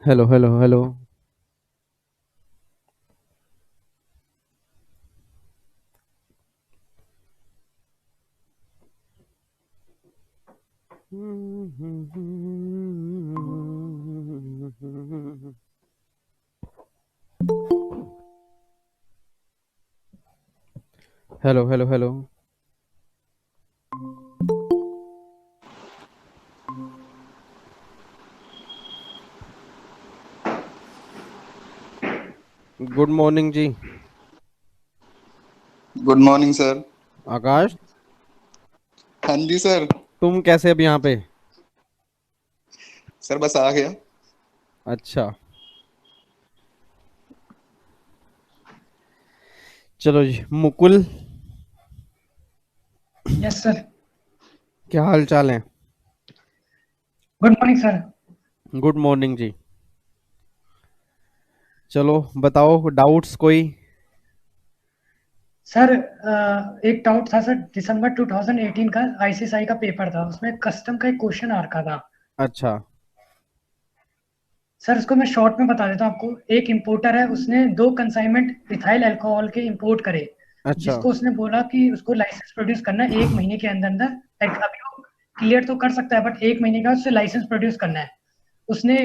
Hello hello hello. Hello hello hello. Good morning जी। Good morning sir. Akash, हाँ जी sir. तुम कैसे अब यहाँ पे? सर बस आ गया। अच्छा, चलो जी। Mukul, yes sir. क्या हाल चाल है? Good morning sir. Good morning जी। चलो बताओ, डाउट्स कोई? सर एक डाउट था सर। दिसंबर 2018 का आईसीएसआई का पेपर था, उसमें कस्टम का एक क्वेश्चन आ रखा था। अच्छा सर उसको मैं शॉर्ट में बता देता हूँ आपको। एक इंपोर्टर है, उसने दो कंसाइनमेंट इथाइल अल्कोहल के इंपोर्ट करे, अच्छा। जिसको उसने बोला कि उसको लाइसेंस प्रोड्यूस करना है 1 महीने के अंदर अंदर। लाइक अभी वो क्लियर तो कर सकता है, बट 1 महीने का उससे लाइसेंस प्रोड्यूस करना है। उसने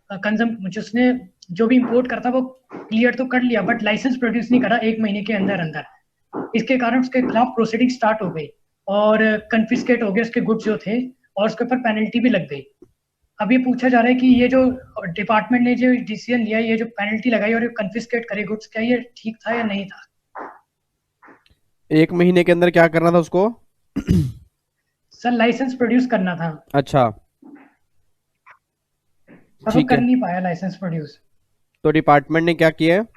कंजम उसने जो भी इंपोर्ट करता वो क्लियर तो कर लिया, बट लाइसेंस प्रोड्यूस नहीं करा 1 महीने के अंदर अंदर। इसके कारण उसके खिलाफ प्रोसीडिंग स्टार्ट हो गई और कन्फिस्केट हो गए उसके गुड्स जो थे, और उसके ऊपर पेनल्टी भी लग गई। अब ये पूछा जा रहा है कि ये जो डिपार्टमेंट ने जो डिसीजन लिया, ये जो पेनल्टी लगाई और ये कन्फिस्केट करे गुड्स, क्या ये ठीक था या नहीं था? 1 महीने के अंदर क्या करना था उसको? सर लाइसेंस प्रोड्यूस करना था, अच्छा, पर वो ठीक कर है। नहीं पाया लाइसेंस प्रोड्यूस। तो डिपार्टमेंट ने क्या किया है? Sir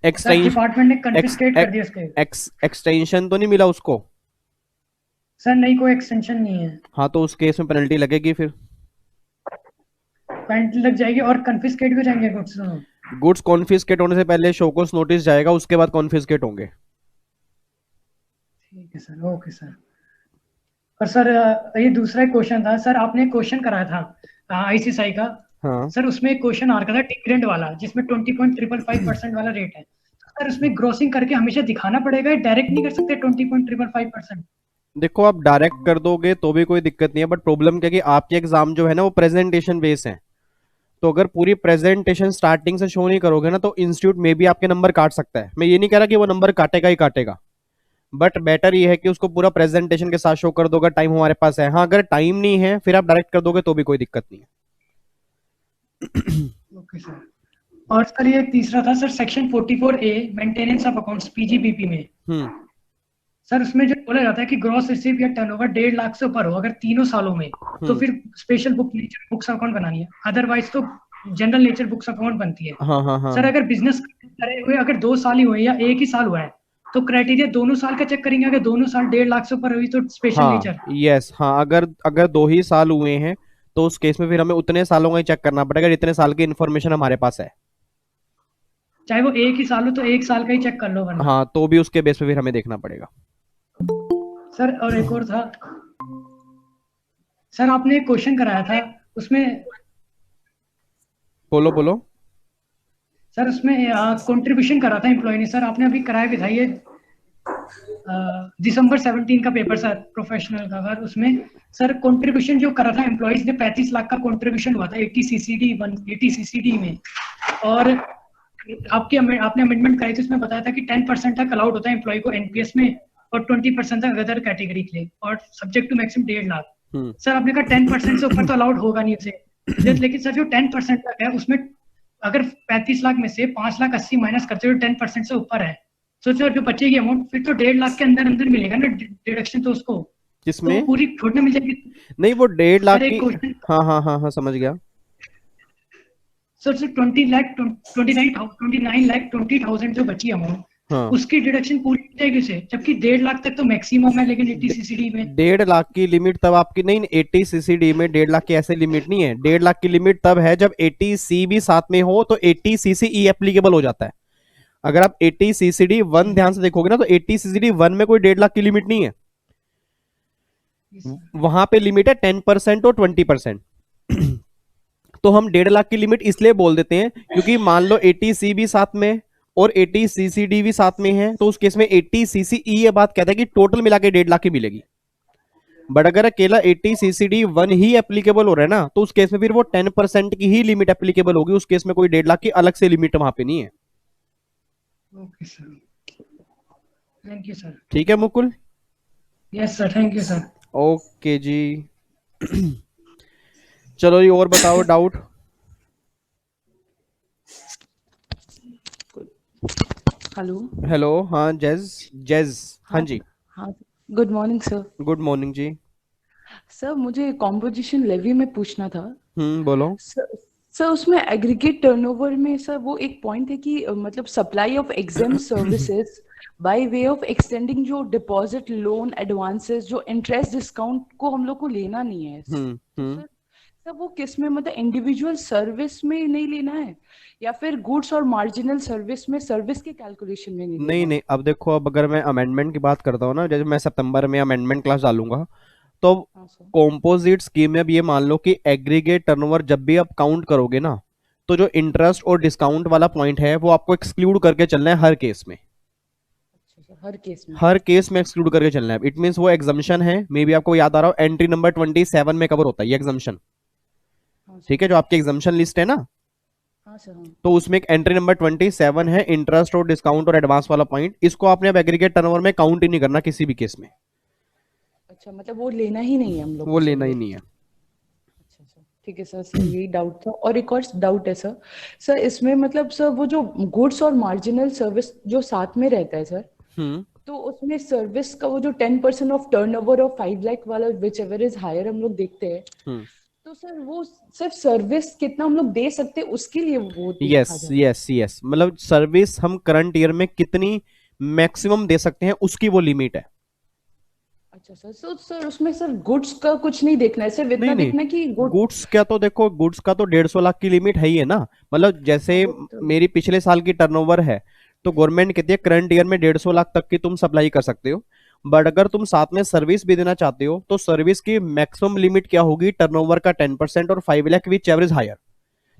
extension. डिपार्टमेंट ने एक्स कन्फिस्केट कर एक्स दिया उसके। एक्सटेंशन तो नहीं मिला उसको? सर नहीं, कोई एक्सटेंशन नहीं है। हाँ, तो उस केस में पेनल्टी लगेगी फिर। पेनल्टी लग जाएगी और कन्फिस्केट भी हो जाएंगे गुड्स। गुड्स कॉन्फिस्केट होने से पहले शोकॉज नोटिस जाएगा, उसके बाद कॉन्फिस्केट होंगे। ठीक है सर, ओके सर। और सर ये दूसरा क्वेश्चन था सर, आपने क्वेश्चन कराया था आईसीएसआई का। हाँ। सर उसमें एक क्वेश्चन आ रखा था डिविडेंड वाला, जिसमें 20.555% वाला रेट है। सर उसमें ग्रोसिंग करके हमेशा दिखाना पड़ेगा, डायरेक्ट नहीं कर सकते 20.555%? देखो, आप डायरेक्ट कर दोगे तो भी कोई दिक्कत नहीं है, बट प्रॉब्लम क्या है कि आपके एग्जाम जो है ना वो प्रेजेंटेशन बेस है। तो अगर पूरी प्रेजेंटेशन स्टार्टिंग से शो नहीं करोगे ना, तो इंस्टीट्यूट में भी आपके नंबर काट सकता है। मैं ये नहीं कह रहा कि वो नंबर काटेगा ही काटेगा, बट बेटर ये है कि उसको पूरा प्रेजेंटेशन के साथ शो कर दोगे। टाइम हमारे पास है। हाँ, अगर टाइम नहीं है फिर आप डायरेक्ट कर दोगे तो भी कोई दिक्कत नहीं है। Okay sir. और सर ये तीसरा था sir, section 44A maintenance of accounts PGBP में। हम्म। सर उसमें जो बोला जाता है कि ग्रॉस रिसीव या टर्नओवर 1.5 लाख से ऊपर हो अगर तीनों सालों में, तो हम्म। फिर स्पेशल बुक्स अकाउंट बनानी है, अदरवाइज तो जनरल नेचर बुक्स अकाउंट बनती है। हाँ हाँ हाँ। सर अगर बिजनेस करे हुए अगर 2 साल ही हुए या एक ही साल हुआ है, तो क्राइटेरिया दोनों साल का चेक करेंगे। अगर दोनों साल 1.5 लाख से ऊपर हुई तो स्पेशल हाँ, नेचर। यस, हाँ, अगर अगर 2 ही साल हुए हैं तो उस केस में फिर हमें उतने सालों का ही चेक करना पड़ेगा जितने साल की इन्फॉर्मेशन हमारे पास है। चाहे वो एक ही साल हो तो एक साल का ही चेक कर लो वरना। हाँ, तो भी उसके बेस पे फिर हमें देखना पड़ेगा। सर और एक और था सर, आपने एक क्वेश्चन कराया था उसमें। बोलो बोलो। सर उसमें कंट्रीब्यूशन करा था एम्प्लॉय ने, सर आपने अभी कराया भी था ये दिसंबर 17 का पेपर सर, प्रोफेशनल का। अगर उसमें सर कंट्रीब्यूशन जो करा था एम्प्लॉयज ने, 35 लाख का कंट्रीब्यूशन हुआ था 80 सीसीडी में। और आपने अमेंडमेंट कराई थी, उसमें बताया था कि 10% तक अलाउड होता है एम्प्लॉय को एनपीएस में, और 20% तक अदर कैटेगरी के लिए, और सब्जेक्ट टू मैक्सिमम 1.5 लाख। हम्म। सर आपने कहा 10% से ऊपर तो अलाउड होगा नहीं उसे, लेकिन सर जो 10% तक है उसमें अगर 35 लाख में से 5,80,000 माइनस करते हो, 10% से ऊपर है, सोचो जो बचेगी अमाउंट फिर तो 1.5 लाख के अंदर अंदर मिलेगा ना डिडक्शन, तो उसको तो किसमें? पूरी छूट में मिल जाएगी। नहीं, वो 1.5 लाख सर एक की। क्वेश्चन। हाँ हाँ हाँ हाँ, समझ गया। सर सर 29 लाख 20,000 जो बची अमाउंट, हाँ। उसकी डिडक्शन पूरी हो जाएगी उसे, जबकि 1.5 लाख तक तो मैक्सिमम है लेकिन 80 सीसीडी में। 1.5 लाख की लिमिट तब आपकी नहीं, 80 सीसीडी में 1.5 लाख की ऐसे लिमिट नहीं है। 1.5 लाख की लिमिट तब है जब 80 सी भी साथ में हो, तो 80 सीसी एप्लीकेबल हो जाता है। अगर आप 80 सीसीडी 1 ध्यान से देखोगे ना, तो 80 सीसीडी 1 में कोई 1.5 लाख की लिमिट नहीं है। वहां पे लिमिट है 10% और 20%। तो हम 1.5 लाख की लिमिट इसलिए बोल देते हैं क्योंकि मान लो 80C भी साथ में और 80CCD भी साथ में है, तो उस केस में 80CCE ये बात कहता है कि टोटल मिला के 1.5 लाख की मिलेगी। बट अगर अकेला 80CCD1 ही एप्लीकेबल हो रहा है ना, तो उस केस में फिर वो 10% की ही लिमिट एप्लीकेबल होगी, उस केस में कोई 1.5 लाख की अलग से लिमिट वहां पे नहीं है। Okay sir, thank you sir. ठीक है Mukul? Yes sir, thank you sir. Okay जी। चलो जी, और बताओ डाउट। हेलो। हेलो, हाँ जेज, जेज, हाँ हाँ जी, हाँ। Good morning sir. Good morning जी। सर मुझे कॉम्पोजिशन लेवी में पूछना था। बोलो। सर सर उसमें एग्रीगेट टर्नओवर में सर वो एक पॉइंट है कि मतलब supply of exempt services by way of extending जो डिपॉजिट लोन एडवांसेस जो इंटरेस्ट डिस्काउंट को हम लोग को लेना नहीं है। तो सर सर वो किस में मतलब इंडिविजुअल सर्विस में नहीं लेना है या फिर गुड्स और मार्जिनल सर्विस में सर्विस के कैलकुलेशन में नहीं लेना नहीं है? नहीं, अब देखो, अब अगर मैं अमेंडमेंट की बात करता हूँ ना, जैसे मैं सितंबर में अमेंडमेंट क्लास डालूंगा, तो हाँ सर। कॉम्पोजिट स्कीम में अब ये मान लो कि एग्रीगेट टर्नओवर जब भी आप काउंट करोगे ना, तो जो इंटरेस्ट और डिस्काउंट वाला पॉइंट है वो आपको एक्सक्लूड करके चलना है हर केस में। अच्छा सर, हर केस में? हर केस में एक्सक्लूड करके चलना है। इट मींस वो एग्जम्पशन है, मे बी आपको याद आ रहा हो, एंट्री नंबर 27 में कवर होता है ये एग्जम्पशन। हाँ सर। ठीक है, जो आपकी एग्जम्पशन लिस्ट है ना, हाँ सर। हाँ। तो उसमें एक एंट्री नंबर 27 है, इंटरेस्ट और डिस्काउंट और एडवांस वाला पॉइंट। इसको आपने अब एग्रीगेट टर्नओवर में काउंट ही नहीं करना किसी भी केस में, अच्छा, मतलब वो लेना ही नहीं है हम लोग वो को सर लेना ही वो? नहीं है। अच्छा सर, ठीक है सर। सर यही डाउट था और एक और डाउट है सर। सर इसमें मतलब सर वो जो गुड्स और मार्जिनल सर्विस जो साथ में रहता है सर, हम्म तो उसमें सर्विस का वो जो 10% ऑफ टर्नओवर और 5 लाख वाला विच एवर इज हायर हम लोग देखते हैं, हम्म तो सर वो सिर्फ सर्विस कितना हम लोग दे सकते हैं उसके लिए वो देखा यस जाता है? यस यस, मतलब सर्विस हम करंट ईयर में कितनी मैक्सिमम दे सकते हैं उसकी वो लिमिट है। अच्छा सर। सो सर उसमें सर गुड्स का कुछ नहीं देखना है, सिर्फ नहीं इतना नहीं, देखना है कि गुड। गुड्स क्या, तो देखो गुड्स का तो 150 लाख की लिमिट है ही है ना। मतलब हाँ जैसे वो तो। मेरी पिछले साल की टर्नओवर है, तो गवर्नमेंट कहती है करंट ईयर में 150 लाख तक की तुम सप्लाई कर सकते हो। बट अगर तुम साथ में सर्विस भी देना चाहते हो, तो सर्विस की मैक्सिमम लिमिट क्या होगी, टर्नओवर का 10% और 5 लाख विच एवरेज हायर।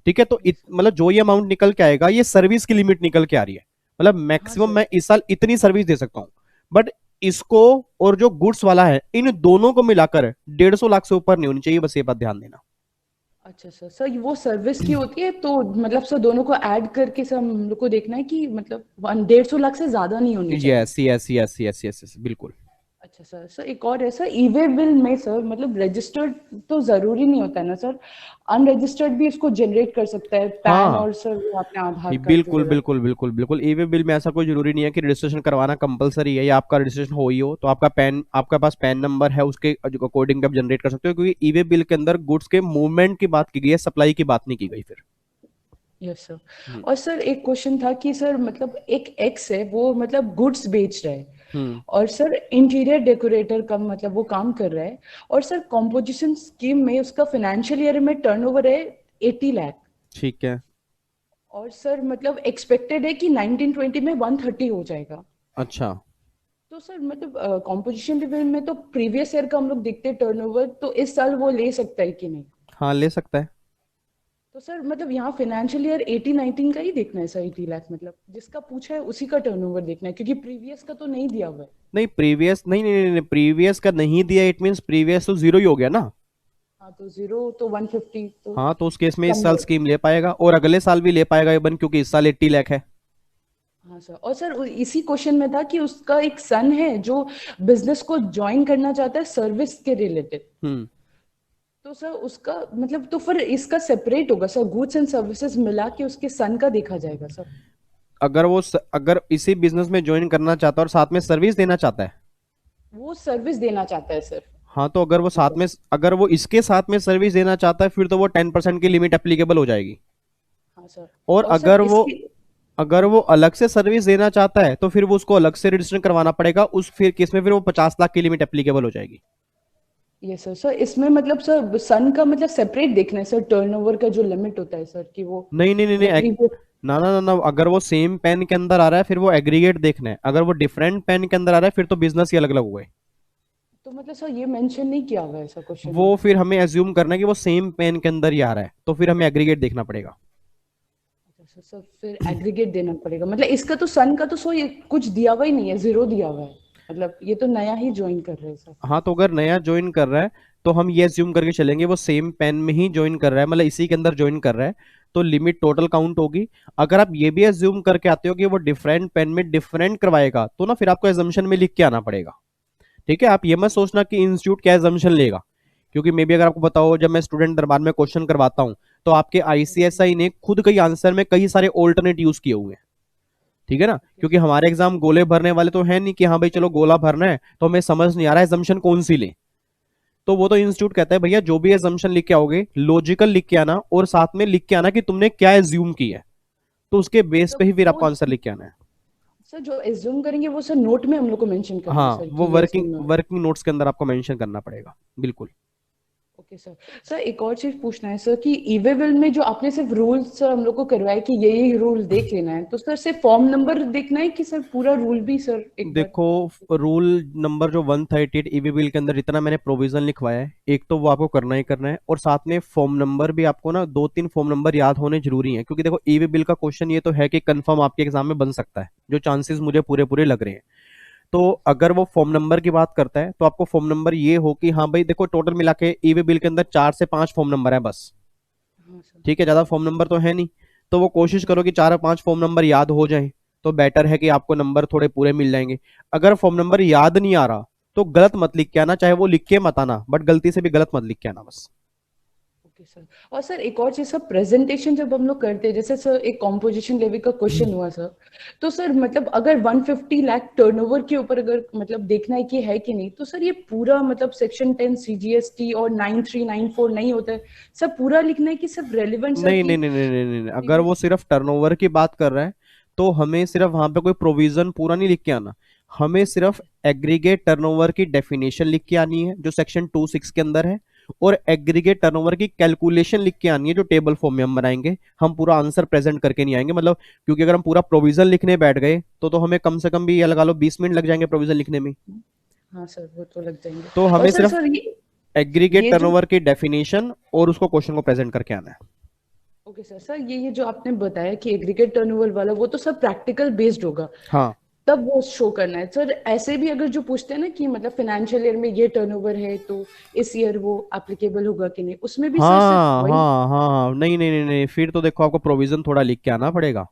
ठीक है, तो मतलब जो ये अमाउंट निकल के आएगा, ये सर्विस की लिमिट निकल के आ रही है। मतलब हाँ मैक्सिमम सर। मैं इस साल इतनी सर्विस दे सकता हूँ। बट इसको और जो गुड्स वाला है, इन दोनों को मिलाकर 150 लाख से ऊपर नहीं होनी चाहिए, बस ये बात ध्यान देना। अच्छा सर। सर वो सर्विस की होती है तो मतलब सर दोनों को ऐड करके सर हम लोग को देखना है कि मतलब 150 लाख से ज्यादा नहीं होनी चाहिए। Yes yes yes yes yes yes, बिल्कुल। अच्छा सर। सर एक और है सर, ई वे बिल में सर मतलब रजिस्टर्ड तो जरूरी नहीं होता है ना सर, अनरजिस्टर्ड भी इसको जनरेट कर सकता है पैन हाँ, और सर वो अपने आधार ये कार्ड बिल्कुल वगैरह? बिल्कुल बिल्कुल बिल्कुल, ई वे बिल में ऐसा कोई जरूरी नहीं है कि रजिस्ट्रेशन करवाना कंपलसरी है या आपका रजिस्ट्रेशन हो ही हो, तो आपका पैन, आपका पास पैन नंबर है, उसके अकॉर्डिंग आप जनरेट कर सकते हो, क्योंकि ई वे बिल के अंदर गुड्स के मूवमेंट की बात की गई है, सप्लाई की बात नहीं की गई फिर। Yes sir. हम्म और सर एक क्वेश्चन था कि सर मतलब एक एक्स है वो मतलब गुड्स बेच रहा है हम्म और सर इंटीरियर डेकोरेटर का मतलब वो काम कर रहा है, और सर कॉम्पोजिशन स्कीम में उसका फाइनेंशियल ईयर में टर्नओवर है 80 लाख, ठीक है। और सर मतलब एक्सपेक्टेड है कि 1920 में 130 हो जाएगा। अच्छा, तो सर मतलब कॉम्पोजिशन लेवल में तो प्रीवियस ईयर का हम लोग देखते हैं टर्नओवर, तो इस साल वो ले सकता है कि नहीं? हाँ ले सकता है। तो सर मतलब यहाँ फाइनेंशियल ईयर 18-19 का ही देखना है सर, 80 लाख मतलब जिसका पूछा है उसी का टर्नओवर देखना है क्योंकि प्रीवियस का तो नहीं दिया हुआ है। नहीं प्रीवियस, नहीं नहीं नहीं, प्रीवियस का नहीं दिया, इट मींस प्रीवियस तो जीरो ही हो गया ना। हाँ तो 0 तो 150 तो हाँ, तो उस केस में इस कम साल है। स्कीम ले पाएगा और अगले साल भी ले पाएगा इवन, क्योंकि इस साल 80 लाख है। हाँ सर। और सर इसी क्वेश्चन में था कि उसका एक सन है जो बिजनेस को ज्वाइन करना चाहता है सर्विस के रिलेटेड, हम्म तो सर उसका मतलब तो फिर इसका सेपरेट होगा सर, गुड्स एंड सर्विसेज मिला के उसके सन का देखा जाएगा सर? अगर वो अगर इसी बिजनेस में ज्वाइन करना चाहता है और साथ में सर्विस देना चाहता है, वो सर्विस देना चाहता है सर। हाँ, तो अगर वो ठीक साथ है। में, अगर वो इसके साथ में सर्विस देना चाहता है, फिर तो वो 10% की लिमिट एप्लीकेबल हो जाएगी। हाँ सर। और और सर अगर वो, इसकी अगर वो अलग से सर्विस देना चाहता है, तो फिर वो उसको अलग से रजिस्ट्रेशन करवाना पड़ेगा, उस फिर केस में फिर वो 50 लाख की लिमिट एप्लीकेबल हो जाएगी। ये सर। सर इसमें मतलब सर सन का मतलब सेपरेट देखना है सर, टर्नओवर का जो लिमिट होता है सर कि वो नहीं नहीं नहीं नहीं, मतलब प्रीवियस। ना ना ना ना, अगर वो सेम पेन के अंदर आ रहा है फिर वो एग्रीगेट देखना है, अगर वो डिफरेंट पेन के अंदर आ रहा है फिर तो बिजनेस ही अलग अलग हुआ है। तो मतलब सर ये मेंशन नहीं किया हुआ है ऐसा क्वेश्चन वो में। फिर हमें एज्यूम करना है कि वो सेम पेन के अंदर ही आ रहा है, तो फिर हमें एग्रीगेट देखना पड़ेगा। अच्छा सर फिर एग्रीगेट देना पड़ेगा, मतलब इसका तो सन का तो सो ये कुछ दिया हुआ ही नहीं है, जीरो दिया हुआ है, मतलब ये तो नया ही ज्वाइन कर रहे हैं सर। हाँ, तो अगर नया ज्वाइन कर रहा है तो हम ये एज्यूम करके चलेंगे वो सेम पेन में ही ज्वाइन कर रहा है, मतलब इसी के अंदर ज्वाइन कर रहा है, तो लिमिट टोटल काउंट होगी। अगर आप ये भी एज्यूम करके आते हो कि वो डिफरेंट पेन में डिफरेंट करवाएगा, तो ना फिर आपको एजम्पशन में लिख के आना पड़ेगा। ठीक है, आप ये मत सोचना कि इंस्टीट्यूट क्या एजम्पशन लेगा, क्योंकि मे बी अगर आपको पता हो, जब मैं स्टूडेंट दरबार में क्वेश्चन करवाता हूँ तो आपके आईसीएसआई ने खुद कई आंसर में कई सारे ऑल्टरनेट यूज किए हुए हैं। ठीक है ना, क्योंकि हमारे एग्जाम गोले भरने वाले तो है नहीं कि हाँ भाई चलो गोला भरना है तो हमें समझ नहीं आ रहा है एजम्पशन कौन सी ले, तो वो तो इंस्टीट्यूट कहता है भैया जो भी एजम्पशन लिख के आओगे लॉजिकल लिख के आना, और साथ में लिख के आना कि तुमने क्या एज्यूम किया है, तो उसके बेस पे ही फिर वो आपको आंसर लिख के आना है। सर जो एज्यूम करेंगे वो सर नोट में हम लोग को मेंशन करना है हाँ, सर वो कि ये वर्किंग assume है। वर्किंग नोट्स के अंदर आपको मेंशन करना पड़ेगा, बिल्कुल। Okay sir. सर एक और चीज पूछना है सर कि ईवे बिल में जो आपने सिर्फ रूल्स सर हम लोग को करवाए कि ये रूल देख लेना है, तो सर सिर्फ फॉर्म नंबर देखना है कि सर पूरा रूल भी सर एक बार। देखो, रूल नंबर जो 138 ईवी बिल के अंदर इतना मैंने प्रोविजन लिखवाया है, एक तो वो आपको करना ही करना है, और साथ में फॉर्म नंबर भी आपको ना 2-3 फॉर्म नंबर याद होने जरूरी है, क्योंकि देखो ईवी बिल का क्वेश्चन ये तो है कि कंफर्म आपके एग्जाम में बन सकता है, जो चांसेस मुझे पूरे पूरे लग रहे हैं। तो अगर वो फॉर्म नंबर की बात करता है तो आपको फॉर्म नंबर ये हो कि हाँ भाई देखो टोटल मिला के ईवी बिल के अंदर 4 से 5 फॉर्म नंबर है बस। हाँ सर। ठीक है, ज्यादा फॉर्म नंबर तो है नहीं, तो वो कोशिश करो कि 4 या 5 फॉर्म नंबर याद हो जाए, तो बेटर है कि आपको नंबर थोड़े पूरे मिल जाएंगे। अगर फॉर्म नंबर याद नहीं आ रहा तो गलत मत लिख के आना, चाहे वो लिख के मत आना, बट गलती से भी गलत मत लिख के आना बस। Okay sir. और सर एक और चीज सर, प्रेजेंटेशन जब हम लोग करते हैं, जैसे सर एक कॉम्पोजिशन लेवल का क्वेश्चन हुआ सर, तो सर मतलब अगर 150 लाख टर्नओवर के ऊपर अगर मतलब देखना है कि है कि नहीं, तो सर ये पूरा मतलब सेक्शन 10 सीजीएसटी और 9394 नहीं होता है, सर पूरा लिखना है कि सिर्फ रेलिवेंट सर नहीं की। नहीं नहीं नहीं नहीं नहीं नहीं। अगर वो सिर्फ टर्नओवर की बात कर रहा है तो हमें सिर्फ वहां पे कोई प्रोविजन पूरा नहीं लिख के आना, हमें सिर्फ एग्रीगेट टर्नओवर की डेफिनेशन लिख के आनी है जो सेक्शन 26 के अंदर है, और एग्रीगेट टर्नओवर की कैलकुलेशन लिख के आनी है जो टेबल फॉर्म में हम बनाएंगे। हम पूरा आंसर प्रेजेंट करके नहीं आएंगे, मतलब क्योंकि अगर हम पूरा प्रोविजन लिखने बैठ गए तो हमें कम से कम भी ये लगा लो 20 मिनट लग जाएंगे प्रोविजन लिखने में। हाँ सर वो तो लग जाएंगे। तो और हमें सर सिर्फ सर एग्रीगेट ये जो टर्नओवर की डेफिनेशन और उसको क्वेश्चन को प्रेजेंट करके आना है। Okay sir. सर ये जो आपने बताया कि एग्रीगेट टर्नओवर वाला, वो तो सर प्रैक्टिकल बेस्ड होगा, हाँ तब वो शो करना है सर। ऐसे भी अगर जो पूछते हैं ना कि मतलब फाइनेंशियल ईयर में ये टर्नओवर है तो इस ईयर वो एप्लीकेबल होगा कि नहीं, उसमें भी सर सिर्फ हाँ वही। हाँ हाँ, नहीं नहीं नहीं नहीं, फिर तो देखो आपको प्रोविजन थोड़ा लिख के आना पड़ेगा।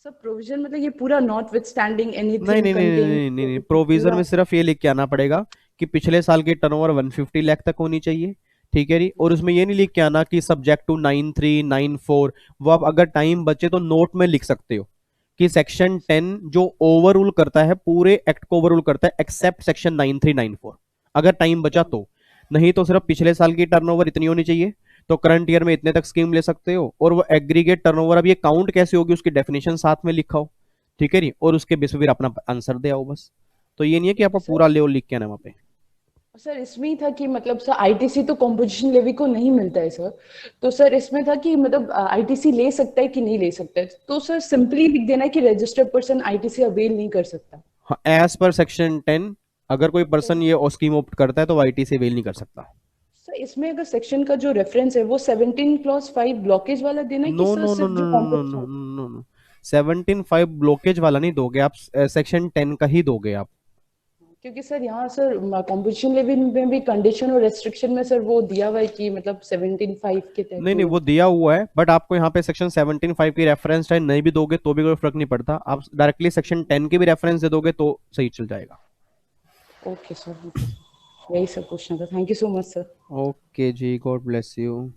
सब प्रोविजन मतलब ये पूरा नॉट विथ स्टैंडिंग नहीं एनीथिंग नहीं नहीं नहीं कंटेन नहीं नहीं नहीं, प्रोविजन पूरा। में सिर्फ ये लिख के आना पड़ेगा कि पिछले साल की टर्नओवर 150 लाख तक होनी चाहिए। ठीक है जी, और उसमें ये नहीं लिख के आना कि सब्जेक्ट टू 9394, वो आप अगर टाइम बचे तो नोट में लिख सकते हो कि सेक्शन 10 जो ओवर रूल करता है, पूरे एक्ट को ओवर रूल करता है एक्सेप्ट सेक्शन 9394, अगर टाइम बचा तो। नहीं तो सिर्फ पिछले साल की टर्नओवर इतनी होनी चाहिए, तो करंट ईयर में इतने तक स्कीम ले सकते हो, और वो एग्रीगेट टर्नओवर अब ये काउंट कैसे होगी उसकी डेफिनेशन साथ में लिखा हो। ठीक है नहीं, और उसके बेस पे फिर अपना आंसर दे आओ बस। तो ये नहीं है कि आपको सर पूरा ले लिख के आना वहां पे। सर इसमें ही था कि मतलब सर आईटीसी तो कॉम्पोजिशन लेवी को नहीं मिलता है सर, तो सर इसमें था कि मतलब आईटीसी ले सकता है कि नहीं ले सकता है, तो सर सिंपली लिख देना है कि रजिस्टर्ड पर्सन आईटीसी अवेल नहीं कर सकता। हाँ, एज पर सेक्शन 10 अगर कोई पर्सन ये स्कीम ऑप्ट करता है तो आईटी से वेल नहीं कर सकता। सर इसमें अगर सेक्शन का जो रेफरेंस है वो 17 क्लॉज 5 ब्लॉकेज वाला देना है कि नो सर नो नो सिर्फ नो जो no no composition. No no, 17(5) blockage वाला नहीं दोगे आप, सेक्शन 10 का ही दोगे आप। क्योंकि सर यहाँ सर कॉम्पोजिशन लेवल में भी कंडीशन और रेस्ट्रिक्शन में सर वो दिया हुआ है कि मतलब 17(5) के तहत नहीं नहीं, होगा। वो दिया हुआ है, बट आपको यहाँ पे सेक्शन 17(5) की रेफरेंस टाइम नहीं भी दोगे तो भी कोई फर्क नहीं पड़ता, आप डायरेक्टली सेक्शन 10 की भी रेफरेंस दे दोगे तो सही चल जाएगा। ओके सर, ओके सर, यही सब पूछना था। Thank you so much sir. Okay जी, गॉड ब्लेस यू।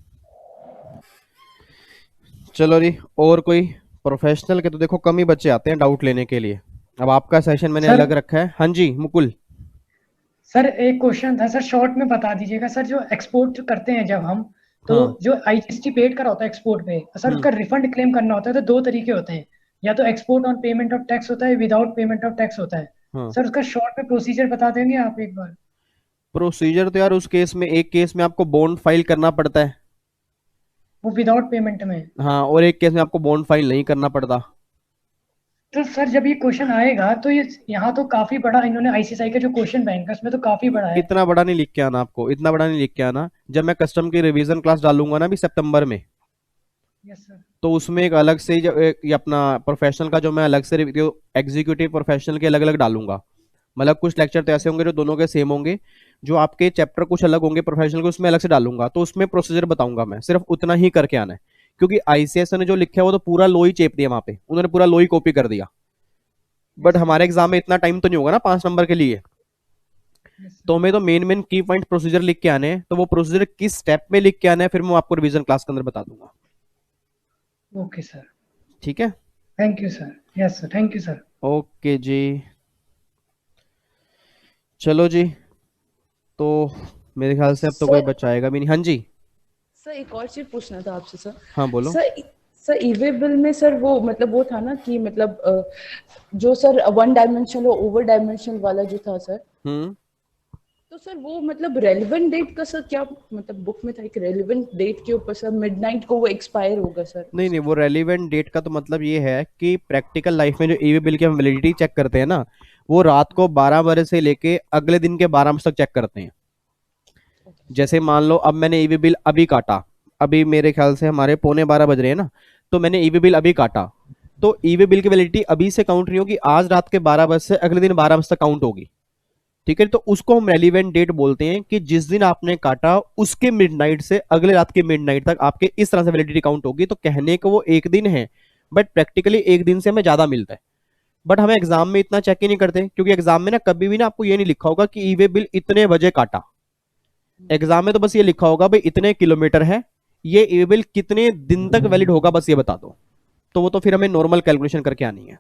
चलो जी, और कोई प्रोफेशनल के तो देखो कम ही बच्चे आते हैं डाउट लेने के लिए, अब आपका सेशन मैंने सर अलग रखा है। हाँ जी मुकुल। सर एक क्वेश्चन था सर, शॉर्ट में बता दीजिएगा सर, जो एक्सपोर्ट करते हैं जब हम, तो हाँ। जो आईजीएसटी पेड करा होता है एक्सपोर्ट पे, सर उसका रिफंड क्लेम करना होता है तो दो तरीके होते हैं, या तो export on payment of tax होता है, विदाउट पेमेंट ऑफ टैक्स होता है। हाँ, सर उसका शॉर्ट में प्रोसीजर बता देंगे आप एक बार? प्रोसीजर तो यार उस केस में, एक केस में आपको बॉन्ड फाइल करना पड़ता है, वो विदाउट पेमेंट में। हाँ, और एक केस में आपको बॉन्ड फाइल नहीं करना पड़ता। तो सर जब ये क्वेश्चन आएगा तो ये यहाँ तो काफी बड़ा इन्होंने आईसीएसआई का जो क्वेश्चन बैंक है उसमें तो काफी बड़ा है। इतना बड़ा नहीं लिख के आना आपको, इतना बड़ा नहीं लिख के आना। जब मैं कस्टम की रिवीजन क्लास डालूंगा ना अभी सितंबर में, यस सर। तो उसमें एक अलग से ये अपना प्रोफेशनल का जो मैं अलग से एग्जीक्यूटिव प्रोफेशनल के अलग अलग डालूंगा। मतलब कुछ लेक्चर तो ऐसे होंगे जो दोनों के सेम होंगे, जो आपके चैप्टर कुछ अलग होंगे प्रोफेशनल के, उसमें अलग से डालूंगा। तो उसमें प्रोसीजर बताऊंगा मैं, सिर्फ उतना ही करके आना है। क्योंकि आईसीएस ने जो लिखा है वो तो पूरा लो ही चेप दिया, वहां पे उन्होंने पूरा लो ही कॉपी कर दिया। बट हमारे एग्जाम में इतना टाइम तो नहीं होगा ना 5 नंबर के लिए, तो हमें तो मेन मेन की पॉइंट प्रोसीजर लिख के आने हैं। तो वो प्रोसीजर किस स्टेप में लिख के आना है फिर मैं आपको रिवीजन क्लास के अंदर बता दूंगा। ओके सर, ठीक है, thank you sir. Yes sir, thank you sir. Okay जी, चलो जी। तो मेरे ख्याल से अब तो कोई सर बचाएगा भी नहीं। हाँ जी, सर एक और चीज पूछना था आपसे सर। हाँ बोलो। सर सर ईवे बिल में सर वो मतलब वो था ना कि मतलब जो सर वन डायमेंशनल और ओवर डायमेंशनल वाला जो था सर, तो सर वो मतलब रेलेवेंट डेट का सर क्या मतलब बुक में था एक रेलेवेंट डेट के ऊपर सर मिडनाइट को वो एक्सपायर होगा सर। नहीं नहीं, वो रेलिवेंट डेट का तो मतलब ये है कि प्रैक्टिकल लाइफ में जो ईवी बिल की हम वैलिडिटी चेक करते हैं ना, वो रात को 12 बजे से लेके अगले दिन के 12 बजे तक चेक करते हैं। जैसे मान लो अब मैंने ईवी बिल अभी काटा, अभी मेरे ख्याल से हमारे 11:45 बज रहे हैं ना, तो मैंने ईवी बिल अभी काटा, तो ईवी बिल की वैलिडिटी अभी से काउंट नहीं होगी, आज रात के 12 बजे से अगले दिन 12 बजे तक काउंट होगी। ठीक है, तो उसको हम रेलिवेंट डेट बोलते हैं कि जिस दिन आपने काटा उसके मिडनाइट से अगले रात के मिडनाइट तक आपके इस तरह से वैलिडिटी काउंट होगी। तो कहने को वो एक दिन है, बट प्रैक्टिकली एक दिन से हमें ज्यादा मिलता है। बट हमें एग्जाम में इतना चेक ही नहीं करते, क्योंकि एग्जाम में ना कभी भी ना आपको ये नहीं लिखा होगा कि ईवे बिल इतने बजे काटा। एग्जाम में तो बस ये लिखा होगा भाई इतने किलोमीटर है, ये ईवे बिल कितने दिन तक वैलिड होगा, बस ये बता दो। तो वो तो फिर हमें नॉर्मल कैलकुलेशन करके आनी है।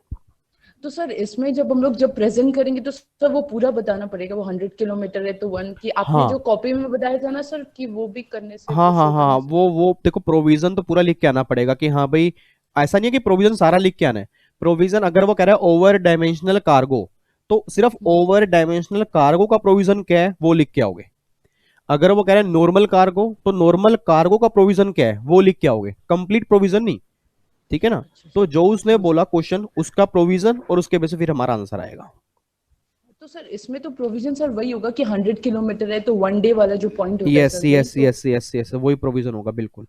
तो सर इसमें जब हम लोग जब प्रेजेंट करेंगे तो सर वो पूरा बताना पड़ेगा, वो 100 किलोमीटर है तो वन की आपने हाँ जो कॉपी में बताया था ना सर कि वो भी करने से हाँ वो हाँ show हाँ, करने से। वो देखो प्रोविजन तो पूरा लिख के आना पड़ेगा कि हाँ भाई, ऐसा नहीं है कि प्रोविजन सारा लिख के आना है। प्रोविजन अगर वो कह रहा है ओवर डायमेंशनल कार्गो, तो सिर्फ ओवर डायमेंशनल कार्गो का प्रोविजन क्या है वो लिख के आओगे। अगर वो कह रहे हैं नॉर्मल कार्गो, तो नॉर्मल कार्गो का प्रोविजन क्या है वो लिख के आओगे, कंप्लीट प्रोविजन नहीं। ठीक है ना, तो जो उसने बोला क्वेश्चन उसका प्रोविजन और उसके बेस पे फिर हमारा आंसर आएगा। तो सर इसमें तो प्रोविजन सर वही होगा कि 100 किलोमीटर है तो वन डे वाला जो पॉइंट होता है यस सर वही यस तो, यस यस यस, वही प्रोविजन होगा बिल्कुल।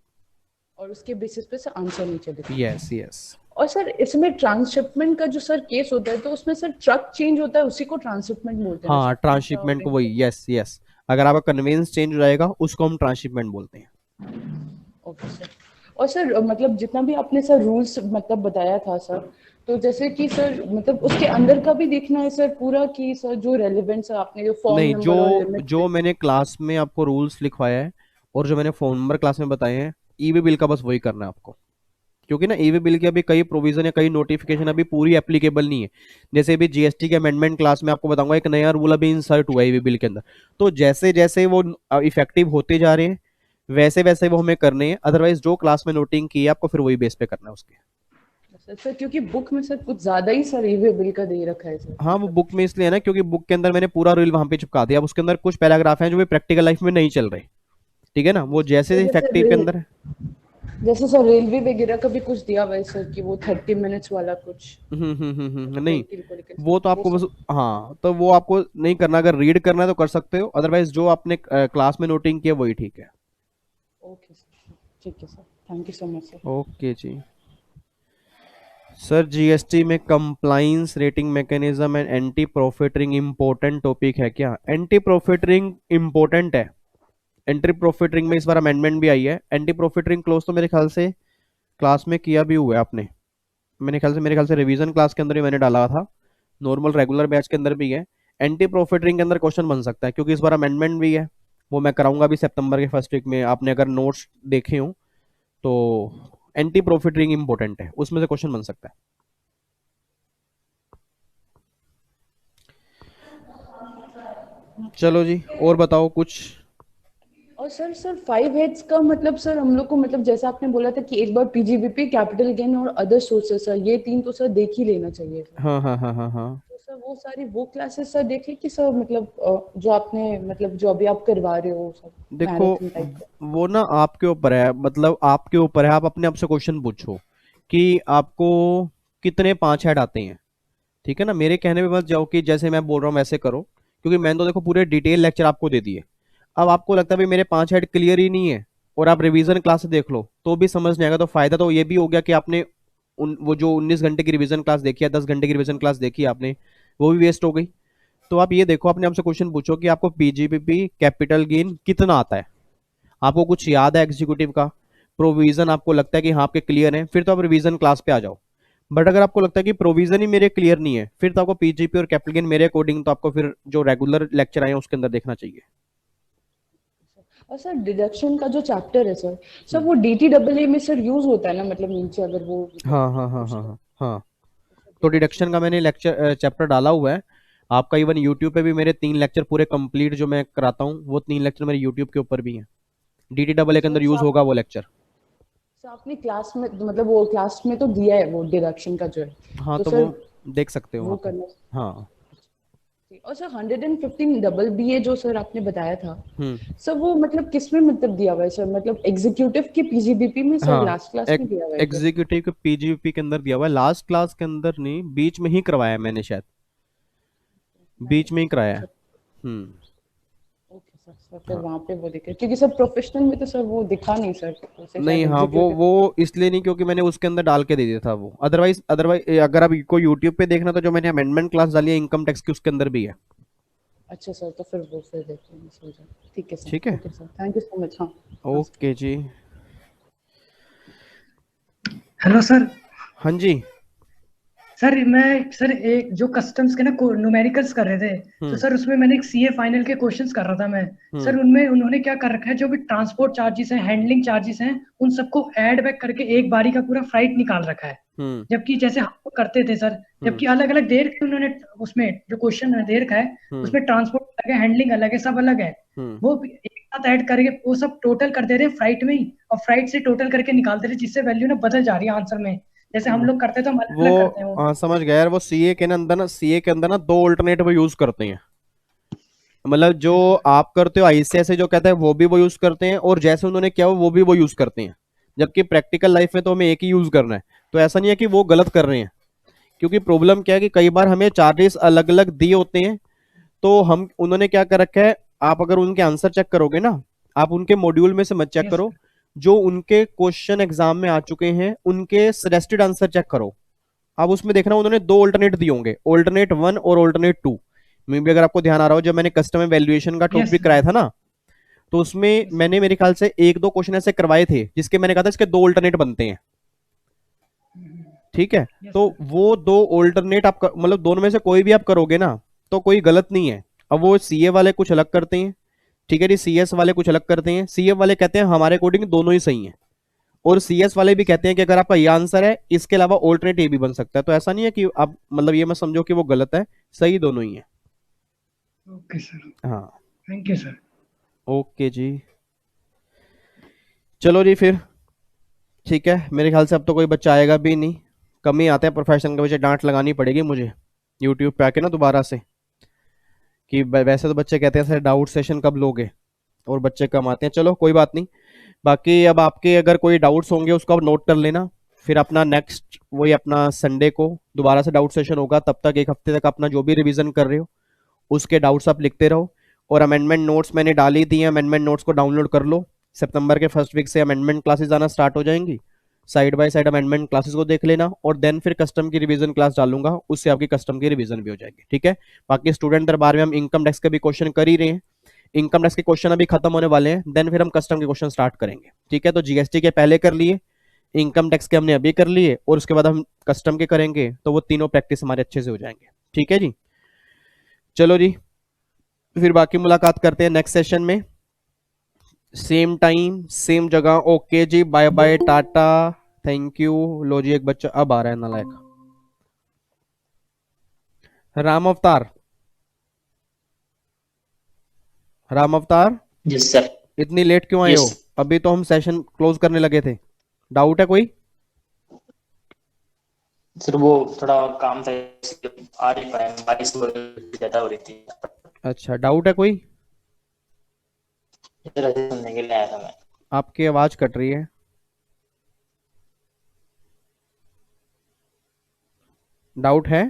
और उसके बेसिस पे सर आंसर नहीं चलेगा। Yes yes. और सर इसमें ट्रांसशिपमेंट का जो सर केस होता है तो उसमें सर ट्रक चेंज होता है उसी को ट्रांसशिपमेंट बोलते हैं ना हाँ, सर? ट्रांसशिपमेंट को वही, यस यस, अगर आपका कन्वेंस चेंज हो जाएगा उसको हम ट्रांसशिपमेंट बोलते हैं। Okay sir. और सर मतलब जितना भी आपने सर रूल्स मतलब बताया था सर, तो जैसे कि सर मतलब उसके अंदर का भी देखना है सर पूरा कि सर जो रेलेवेंट सर आपने जो फॉर्म नहीं, नंबर और लिमिट जो मैंने क्लास में आपको रूल्स लिखवाया है और जो मैंने फोन नंबर क्लास में बताए हैं, ईवी बिल का बस वही करना है आपको। क्योंकि ना ईवी बिल की अभी कई प्रोविजन या कई नोटिफिकेशन अभी पूरी एप्लीकेबल नहीं है। जैसे अभी जीएसटी के अमेंडमेंट क्लास में आपको बताऊंगा, एक नया रूल अभी इंसर्ट हुआ है ईवी बिल के अंदर। तो जैसे जैसे वो इफेक्टिव होते जा रहे हैं वैसे वैसे वो हमें करने हैं, अदरवाइज जो क्लास में नोटिंग की है आपको फिर वही बेस पे करना है उसके। सर क्योंकि बुक में सर कुछ ज्यादा ही सर ईवे बिल का दे रखा है सर। हाँ, वो बुक में इसलिए है ना क्योंकि बुक के अंदर मैंने पूरा रूल वहां पे चिपका दिया। अब उसके अंदर कुछ पैराग्राफ हैं जो भी प्रैक्टिकल लाइफ में नहीं चल रहे। ठीक है ना, वो जैसे इफेक्टिव के अंदर। जैसे सर रेलवे वगैरह का भी कुछ दिया हुआ है सर कि वो 30 मिनट्स वाला कुछ नहीं, व्हीकल को लेकर वो तो आपको बस, हाँ तो वो आपको नहीं करना, अगर रीड करना है तो कर सकते हो, अदरवाइज जो आपने क्लास में नोटिंग किया वही ठीक है। ओके सर, ठीक है sir, thank you so much sir. Okay जी। सर जीएसटी में compliance rating mechanism and anti profiteering important topic है क्या? एंटी प्रॉफिटरिंग इंपॉर्टेंट है। एंटी प्रॉफिटरिंग में इस बार अमेंडमेंट भी आई है। एंटी प्रॉफिटरिंग क्लोज तो मेरे ख्याल से क्लास में किया भी हुआ है आपने, मेरे ख्याल से रिवीजन क्लास के अंदर ही मैंने डाला था, नॉर्मल रेगुलर बैच के अंदर भी है। एंटी प्रॉफिटरिंग के अंदर क्वेश्चन बन सकता है क्योंकि इस बार अमेंडमेंट भी है। वो मैं कराऊंगा भी सितंबर के फर्स्ट वीक में। आपने अगर नोट्स देखे हो तो एंटी प्रॉफिटरिंग इंपॉर्टेंट है, उसमें से क्वेश्चन बन सकता है। चलो जी, और बताओ कुछ। और सर 5 हेड्स का मतलब सर हम लोग को मतलब जैसा आपने बोला था कि एक बार पीजीबीपी कैपिटल गेन और अदर सोर्सेस सर ये 3 तो सर देख ही लेना चाहिए सर। हाँ हाँ हाँ हाँ हाँ, तो सर वो सारी वो क्लासेस सर देखे कि सर मतलब जो आपने मतलब जो अभी आप करवा रहे हो सर देखो मैराथन टाइप का। वो ना आपके ऊपर है, मतलब आपके ऊपर है, आप अपने आप से क्वेश्चन पूछो कि आपको कितने 5 हेड आते हैं। ठीक है ना, मेरे कहने पे मत जाओ कि जैसे मैं बोल रहा हूँ वैसे करो, क्योंकि मैंने तो देखो पूरे डिटेल लेक्चर आपको दे दिए। अब आपको लगता है भाई मेरे 5 हेड क्लियर ही नहीं है और आप रिवीजन क्लास से देख लो तो भी समझ नहीं आएगा, तो फायदा तो ये भी हो गया कि आपने वो जो 19 घंटे की रिवीजन क्लास देखी है, 10 घंटे की रिवीजन क्लास देखी है आपने, वो भी वेस्ट हो गई। तो आप ये देखो, अपने हमसे क्वेश्चन पूछो कि आपको पीजीपीपी कैपिटल गेन कितना आता है, आपको कुछ याद है एग्जीक्यूटिव का, प्रोविजन आपको लगता है कि हाँ आपके क्लियर है, फिर तो आप रिवीजन क्लास पे आ जाओ। बट अगर आपको लगता है कि प्रोविजन ही मेरे क्लियर नहीं है, फिर तो आपको पीजीपी और कैपिटल गेन मेरे अकॉर्डिंग तो आपको फिर जो रेगुलर लेक्चर आए हैं उसके अंदर देखना चाहिए। और सर डिडक्शन का जो चैप्टर है सर वो डीटीडब्ल्यूए में सर यूज होता है ना, मतलब नीचे अगर वो हाँ हाँ हाँ हाँ हाँ हाँ। तो डिडक्शन का मैंने लेक्चर चैप्टर डाला हुआ है आपका, इवन यूट्यूब पे भी मेरे 3 लेक्चर पूरे कंप्लीट जो मैं कराता हूँ, वो 3 लेक्चर मेरे यूट्यूब के ऊपर भी हैं, डीटीडब्ल्यूए के अंदर यूज होगा वो लेक्चर। सर आपने क्लास में मतलब वो क्लास में तो दिया है वो डिडक्शन का जो है, हाँ तो तो सर वो देख सकते हो वो वहाँ पे। करना। हाँ। और सर 115 डबल बीए जो सर आपने बताया था, हम्म। सर वो मतलब किस में मतलब दिया हुआ है सर, मतलब एग्जीक्यूटिव के पीजीबीपी में सर हाँ, लास्ट क्लास में दिया हुआ है क्या? एग्जीक्यूटिव के पीजीपी के अंदर दिया हुआ है, लास्ट क्लास के अंदर नहीं, बीच में ही करवाया है मैंने शायद, बीच में ही कराया है। अच्छा, हम्म। Okay sir. सर फिर हाँ वहाँ पे वो दिखे, क्योंकि सर प्रोफेशनल में तो सर वो दिखा नहीं सर, उसे नहीं, शायद हाँ वो एग्जीक्यूटिव। वो इसलिए नहीं क्योंकि मैंने उसके अंदर डाल के दे दिया था वो, अदरवाइज अगर आप को यूट्यूब पे देखना तो जो मैंने अमेंडमेंट क्लास डाली है इनकम टैक्स की उसके अंदर भी है। अच्छा सर, तो फिर वो फिर देखते हैं सर। ठीक है ठीक सर, है, okay sir, thank you so much. हाँ हाँ सर। ओके जी। Hello sir. हाँ जी। सर मैं सर एक जो कस्टम्स के ना न्यूमेरिकल्स कर रहे थे, तो हम्म सर उसमें मैंने एक सीए फाइनल के क्वेश्चंस कर रहा था मैं। हम्म सर उनमें उन्होंने क्या कर रखा है, जो भी ट्रांसपोर्ट चार्जेस हैं, हैंडलिंग चार्जेस हैं, उन सबको ऐड बैक करके एक बारी का पूरा फ्लाइट निकाल रखा है। हम्म जबकि जैसे हम लोग करते थे सर, हम्म जबकि अलग अलग दे रखे हैं उन्होंने, उसमें जो क्वेश्चन दे रखा है हम्म उसमें ट्रांसपोर्ट अलग है, हैंडलिंग अलग है, सब अलग है। हम्म वो भी एक साथ ऐड करके वो सब टोटल कर दे रहे हैं फ्लाइट में ही, और फ्लाइट से टोटल करके निकालते रहे, जिससे वैल्यू ना बदल जा रही है आंसर में। जैसे हम हम्म। लोग करते हैं तो हम अलग अलग करते हैं वो वो। हाँ समझ गया यार, वो सीए के ना अंदर ना, सीए के अंदर ना 2 ऑल्टरनेटिव यूज करते हैं, मतलब जो यस सर। आप करते हो आईसीएसए जो कहता है वो भी वो यूज करते हैं, और जैसे उन्होंने किया वो भी वो यूज करते हैं, जबकि प्रैक्टिकल लाइफ में तो हमें एक ही यूज करना है। तो ऐसा नहीं है कि वो गलत कर रहे हैं, क्योंकि प्रॉब्लम क्या है कि कई बार हमें चार्जेस अलग अलग दिए होते हैं, तो हम उन्होंने क्या कर रखा है, आप अगर उनके आंसर चेक करोगे ना, आप उनके मॉड्यूल में से मत चेक यस करो, सर। जो उनके क्वेश्चन एग्जाम में आ चुके हैं उनके सजेस्टेड आंसर चेक करो। अब उसमें देखना उन्होंने 2 ऑल्टरनेट दिए होंगे, ऑल्टरनेट 1 और ऑल्टरनेट 2। मे भी अगर आपको ध्यान आ रहा हो, जब मैंने कस्टम वैल्यूएशन का यस टॉपिक सर। कराया था ना, तो उसमें यस सर। मैंने मेरे ख्याल से 1-2 क्वेश्चन ऐसे करवाए थे जिसके मैंने कहा था इसके 2 ऑल्टरनेट बनते हैं। ठीक है, यस तो सर। वो 2 ऑल्टरनेट आप मतलब दोनों में से कोई भी आप करोगे ना तो कोई गलत नहीं है। अब वो सीए वाले कुछ अलग करते हैं, ठीक है जी, सीएस वाले कुछ अलग करते हैं, सीए वाले कहते हैं हमारे अकॉर्डिंग दोनों ही सही हैं, और सीएस वाले भी यस सर। कहते हैं कि अगर आपका ये आंसर है इसके अलावा ऑल्टरनेट ए भी बन सकता है। तो ऐसा नहीं है कि आप मतलब ये मत समझो कि वो गलत है, सही दोनों ही है। Okay sir. हाँ। Thank you sir. ओके जी, चलो जी फिर, ठीक है, मेरे ख्याल से अब तो कोई बच्चा आएगा भी नहीं, कम ही आते हैं प्रोफेशन के बच्चे, डांट लगानी पड़ेगी मुझे यूट्यूब पे आके ना दोबारा से, कि वैसे तो बच्चे कहते हैं सर डाउट सेशन कब लोगे, और बच्चे कम आते हैं। चलो कोई बात नहीं, बाकी अब आपके अगर कोई डाउट्स होंगे उसको आप नोट कर लेना, फिर अपना नेक्स्ट वही अपना संडे को दोबारा से डाउट सेशन होगा, तब तक 1 हफ्ते तक अपना जो भी रिवीजन कर रहे हो उसके डाउट्स आप लिखते रहो, और अमेंडमेंट नोट्स मैंने डाली दी हैं, अमेंडमेंट नोट्स को डाउनलोड कर लो। सितंबर के फर्स्ट वीक से अमेंडमेंट क्लासेस आना स्टार्ट हो जाएंगी, side by side amendment classes को देख लेना, और देन फिर कस्टम की रिवीजन क्लास डालूंगा, उससे आपकी कस्टम की रिवीजन भी हो जाएगी। ठीक है, बाकी स्टूडेंट दरबार में हम इनकम टैक्स के भी क्वेश्चन कर ही रहे हैं, इनकम टैक्स के क्वेश्चन अभी खत्म होने वाले हैं, देन फिर हम कस्टम के क्वेश्चन स्टार्ट करेंगे। ठीक है, तो जीएसटी के पहले कर लिए, इनकम टैक्स के हमने अभी कर लिए, और उसके बाद हम कस्टम के करेंगे, तो वो तीनों प्रैक्टिस हमारे अच्छे से हो जाएंगे। ठीक है जी, चलो जी, फिर बाकी मुलाकात करते हैं नेक्स्ट सेशन में, सेम टाइम सेम जगह। ओके जी, bye bye, tata, thank you. लो जी, एक बच्चा अब आ रहा है नालायक, राम अवतार, राम अवतार, यस सर। इतनी लेट क्यों आए यस हो? अभी तो हम सेशन क्लोज करने लगे थे। डाउट है कोई? सर, वो थोड़ा काम था इसलिए आ नहीं पाया, बारिश ज्यादा हो रही थी। अच्छा, डाउट है कोई? इधर ऐसे सुनने के लिए आया था मैं। आपकी आवाज कट रही है, डाउट है?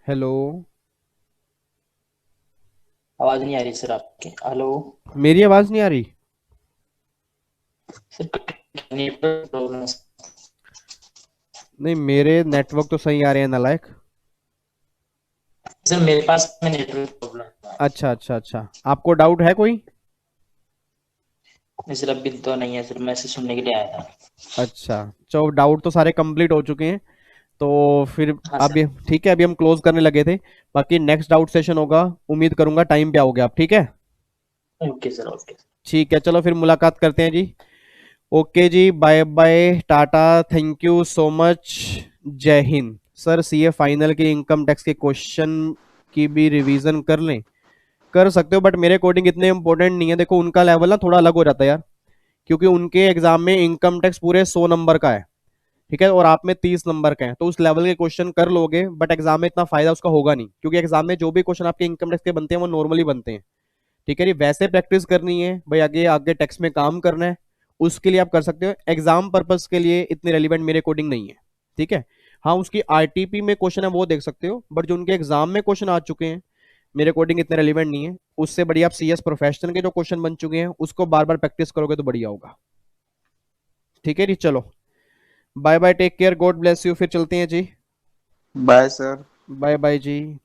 हेलो, आवाज नहीं आ रही सर आपकी। हेलो मेरी आवाज नहीं आ रही? Sir, network problem. नहीं, मेरे नेटवर्क तो सही आ रहे हैं नालायक। सर मेरे पास में नेटवर्क प्रॉब्लम है। अच्छा अच्छा अच्छा, आपको डाउट है कोई? नहीं सर, अभी तो नहीं है सर, मैसेज सुनने के लिए आया था। अच्छा, चलो डाउट तो सारे कंप्लीट हो चुके हैं, तो फिर हाँ अभी सर। ठीक है, अभी हम क्लोज करने लगे थे। बाकी नेक्स्ट डाउट सेशन होगा, उम्मीद करूंगा टाइम पे आओगे आप, ठीक है? Okay sir, okay. ठीक है, चलो फिर मुलाकात करते हैं जी। ओके जी, bye bye, tata, thank you so much, जय हिंद। सर सीए फाइनल के इनकम टैक्स के क्वेश्चन की भी रिवीजन कर लें? कर सकते हो, बट मेरे अकॉर्डिंग इतने इंपॉर्टेंट नहीं है। देखो उनका लेवल ना थोड़ा अलग हो जाता है यार, क्योंकि उनके एग्जाम में इनकम टैक्स पूरे 100 नंबर का है, ठीक है, और आप में 30 नंबर का है, तो उस लेवल के क्वेश्चन कर लोगे, बट एग्जाम में इतना फायदा उसका होगा नहीं, क्योंकि एग्जाम में जो भी क्वेश्चन आपके इनकम टैक्स के बनते हैं वो नॉर्मली बनते हैं, ठीक है जी। वैसे प्रैक्टिस करनी है भाई, आगे आगे टैक्स में काम करना है, उसके लिए आप कर सकते हो। एग्जाम पर्पज के लिए इतने रेलिवेंट मेरे अकॉर्डिंग नहीं है, ठीक है। हाँ, उसकी आरटीपी में क्वेश्चन है वो देख सकते हो, बट जो उनके एग्जाम में क्वेश्चन आ चुके हैं मेरे अकॉर्डिंग इतने रेलिवेंट नहीं है। उससे बढ़िया आप सीएस प्रोफेशनल के जो क्वेश्चन बन चुके हैं उसको बार बार प्रैक्टिस करोगे तो बढ़िया होगा, ठीक है जी। चलो bye bye, take care, God bless you, फिर चलते हैं जी। Bye sir. बाय बाय जी।